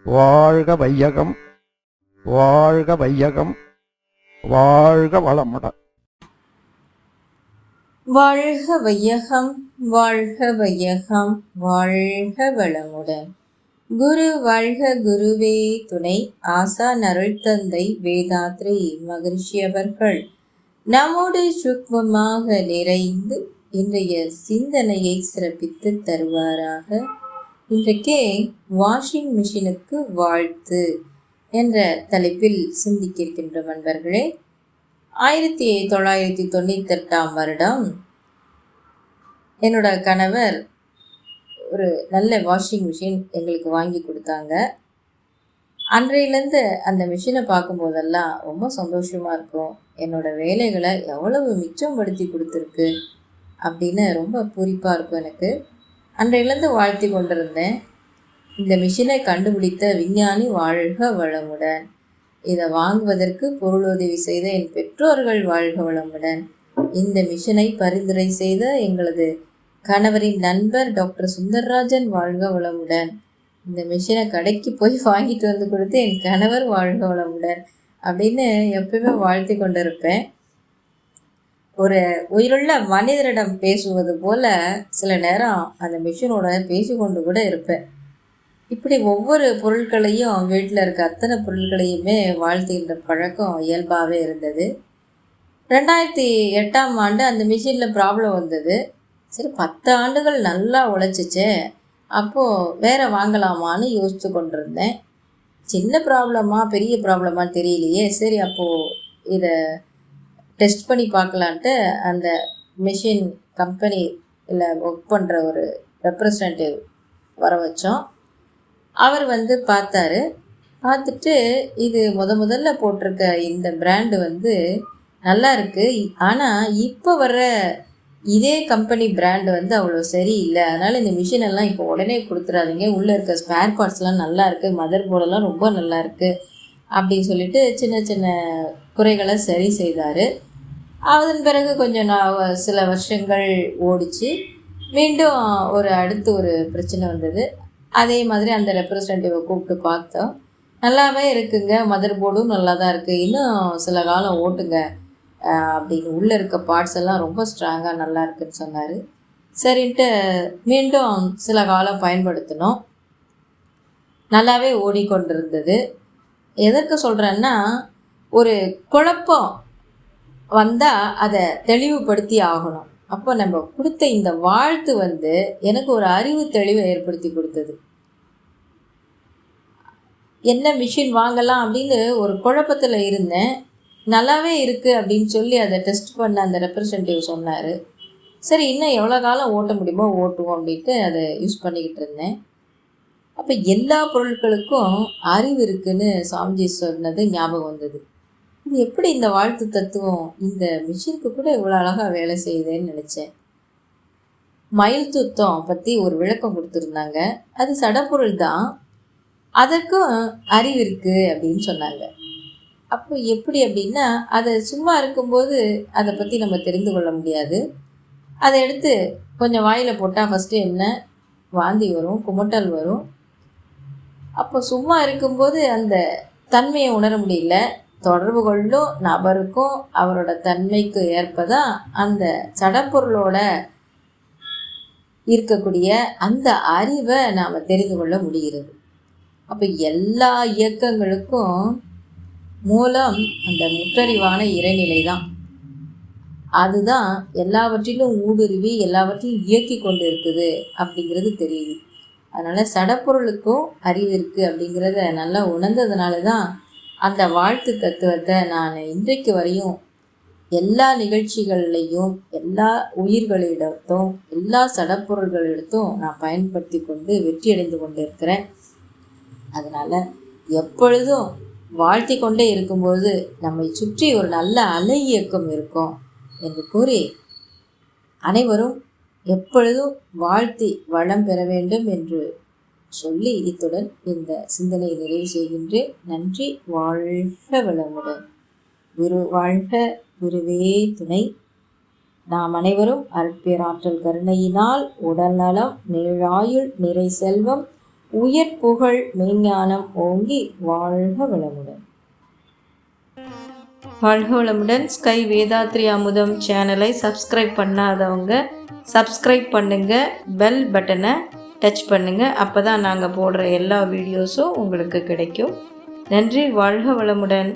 வாழ்க வையகம், வாழ்க வையகம், வாழ்க வளமுடன். வாழ்க வையகம், வாழ்க வையகம், வாழ்க வளமுடன். குரு வாழ்க, குருவே துணை. ஆசான் அருள் தந்தை வேதாத்ரி மகரிஷி அவர்கள் நம்மோடு சூக்மமாக நிறைந்து இன்றைய சிந்தனையை சிறப்பித்து தருவாராக. இன்றைக்கே வாஷிங் மிஷினுக்கு வாழ்த்து என்ற தலைப்பில் சிந்திக்கின்ற நண்பர்களே, 1998 வருடம் என்னோட கணவர் ஒரு நல்ல வாஷிங் மிஷின் எங்களுக்கு வாங்கி கொடுத்தாங்க. அன்றையிலேருந்து அந்த மிஷினை பார்க்கும்போதெல்லாம் ரொம்ப சந்தோஷமாக இருக்கும். என்னோடய வேலைகளை எவ்வளவு மிச்சப்படுத்தி கொடுத்துருக்கு அப்படின்னு ரொம்ப பூரிப்பாக இருக்கும் எனக்கு. அன்றையிலேருந்து வாழ்த்தி கொண்டிருந்தேன். இந்த மிஷினை கண்டுபிடித்த விஞ்ஞானி வாழ்க வளமுடன். இதை வாங்குவதற்கு பொருளுதவி செய்த என் பெற்றோர்கள் வாழ்க வளமுடன். இந்த மிஷினை பரிந்துரை செய்த எங்களது கணவரின் நண்பர் டாக்டர் சுந்தர்ராஜன் வாழ்க வளமுடன். இந்த மிஷினை கடைக்கு போய் வாங்கிட்டு வந்து கொடுத்து என் கணவர் வாழ்க வளமுடன் அப்படின்னு எப்பவுமே வாழ்த்தி கொண்டிருப்பேன். ஒரு உயிருள்ள மனிதரிடம் பேசுவது போல சில நேரம் அந்த மிஷினோட பேசிக்கொண்டு கூட இருப்பேன். இப்படி ஒவ்வொரு பொருட்களையும், வீட்டில் இருக்க அத்தனை பொருட்களையுமே வாழ்த்துகின்ற பழக்கம் இயல்பாகவே இருந்தது. 2008 அந்த மிஷினில் ப்ராப்ளம் வந்தது. சரி, 10 ஆண்டுகள் நல்லா உழைச்சிச்சே, அப்போது வேறு வாங்கலாமான்னு யோசித்து கொண்டிருந்தேன். சின்ன ப்ராப்ளமா பெரிய ப்ராப்ளமான்னு தெரியலையே. சரி, அப்போது இதை டெஸ்ட் பண்ணி பார்க்கலான்ட்டு அந்த மிஷின் கம்பெனியில் ஒர்க் பண்ணுற ஒரு ரெப்ரசன்டேட்டிவ் வர வச்சோம். அவர் வந்து பார்த்தாரு. பார்த்துட்டு இது முதல்ல போட்டிருக்க இந்த பிராண்டு வந்து நல்லா இருக்குது, ஆனால் இப்போ வர்ற இதே கம்பெனி பிராண்டு வந்து அவ்வளோ சரியில்லை, அதனால் இந்த மிஷினெல்லாம் இப்போ உடனே கொடுத்துடாதீங்க, உள்ளே இருக்க ஸ்பேர் பார்ட்ஸ்லாம் நல்லா இருக்குது, மதர் போர்டெல்லாம் ரொம்ப நல்லா இருக்குது அப்படின்னு சொல்லிட்டு சின்ன சின்ன குறைகளை சரி செய்தார். அதன் பிறகு கொஞ்சம் சில வருஷங்கள் ஓடிச்சு. மீண்டும் அடுத்து ஒரு பிரச்சனை வந்தது. அதே மாதிரி அந்த ரெப்ரசன்டேட்டிவை கூப்பிட்டு பார்த்தோம். நல்லாவே இருக்குங்க, மதர் போர்டும் நல்லா தான் இருக்குது, இன்னும் சில காலம் ஓட்டுங்க அப்படின்னு, உள்ளே இருக்க பார்ட்ஸ் எல்லாம் ரொம்ப ஸ்ட்ராங்காக நல்லா இருக்குன்னு சொன்னார். சரின்ட்டு மீண்டும் சில காலம் பயன்படுத்தினோம். நல்லாவே ஓடிக்கொண்டிருந்தது. எதற்கு சொல்கிறேன்னா, ஒரு குழப்பம் வந்தால் அதை தெளிவுபடுத்தி ஆகணும். அப்போ நம்ம கொடுத்த இந்த வாழ்த்து வந்து எனக்கு ஒரு அறிவு தெளிவை ஏற்படுத்தி கொடுத்தது. என்ன மிஷின் வாங்கலாம் அப்படின்னு ஒரு குழப்பத்தில் இருந்தேன். நல்லாவே இருக்குது அப்படின்னு சொல்லி அதை டெஸ்ட் பண்ண அந்த ரெப்ரசன்டேட்டிவ் சொன்னார். சரி, இன்னும் எவ்வளோ காலம் ஓட்ட முடியுமோ ஓட்டுவோம் அப்படின்ட்டு அதை யூஸ் பண்ணிக்கிட்டு இருந்தேன். அப்போ எல்லா பொருட்களுக்கும் அறிவு இருக்குதுன்னு சாமிஜி சொன்னது ஞாபகம் வந்தது. இது எப்படி இந்த வாழ்த்து தத்துவம் இந்த மிஷினுக்கு கூட இவ்வளோ அழகாக வேலை செய்யுதுன்னு நினச்சேன். மயில் துத்தம் பற்றி ஒரு விளக்கம் கொடுத்துருந்தாங்க. அது சடப்பொருள் தான், அதற்கும் அறிவு இருக்குது அப்படின்னு சொன்னாங்க. அப்போ எப்படி அப்படின்னா, அதை சும்மா இருக்கும்போது அதை பற்றி நம்ம தெரிந்து கொள்ள முடியாது. அதை எடுத்து கொஞ்சம் வாயில் போட்டால் ஃபஸ்ட்டு என்ன வாந்தி வரும், குமட்டல் வரும். அப்போ சும்மா இருக்கும்போது அந்த தன்மையை உணர முடியல. தொடர்பு கொள்ளும் நபருக்கும் அவரோட தன்மைக்கு ஏற்பதான் அந்த சடப்பொருளோட இருக்கக்கூடிய அந்த அறிவை நாம் தெரிந்து கொள்ள முடிகிறது. அப்போ எல்லா இயக்கங்களுக்கும் மூலம் அந்த முற்றறிவான இறைநிலை தான். அதுதான் எல்லாவற்றிலும் ஊடுருவி எல்லாவற்றையும் இயக்கி கொண்டு இருக்குது அப்படிங்கிறது தெரியுது. அதனால் சடப்பொருளுக்கும் அறிவு இருக்குது அப்படிங்கிறத நல்லா உணர்ந்ததுனால தான் அந்த வாழ்த்து தத்துவத்தை நான் இன்றைக்கு வரையும் எல்லா நிகழ்ச்சிகள்லையும் எல்லா உயிர்களிடத்தும் எல்லா சடப்பொருள்களிடத்தும் நான் பயன்படுத்தி கொண்டு வெற்றியடைந்து கொண்டு இருக்கிறேன். அதனால் எப்பொழுதும் வாழ்த்தி கொண்டே இருக்கும்போது நம்மை சுற்றி ஒரு நல்ல அலை இயக்கம் இருக்கும் என்று கூறி, அனைவரும் எப்பொழுதும் வாழ்த்தி வளம் பெற வேண்டும் என்று சொல்லி இத்துடன் இந்த சிந்தனையை நிறைவு செய்கின்றேன். நன்றி. வாழ்க வளமுடன். குரு வாழ்க, குருவே துணை. நாம் அனைவரும் அருட்பேராற்றல் கருணையினால் உடல் நலம், நீழாயுள், நிறை செல்வம், உயர் புகழ் மெய்ஞானம் ஓங்கி வாழ்க வளமுடன். வாழ்க வளமுடன். ஸ்கை வேதாத்ரி அமுதம் சேனலை சப்ஸ்கிரைப் பண்ணாதவங்க சப்ஸ்கிரைப் பண்ணுங்கள், பெல் பட்டனை டச் பண்ணுங்கள். அப்போ தான் நாங்கள் போடுற எல்லா வீடியோஸும் உங்களுக்கு கிடைக்கும். நன்றி. வாழ்க வளமுடன்.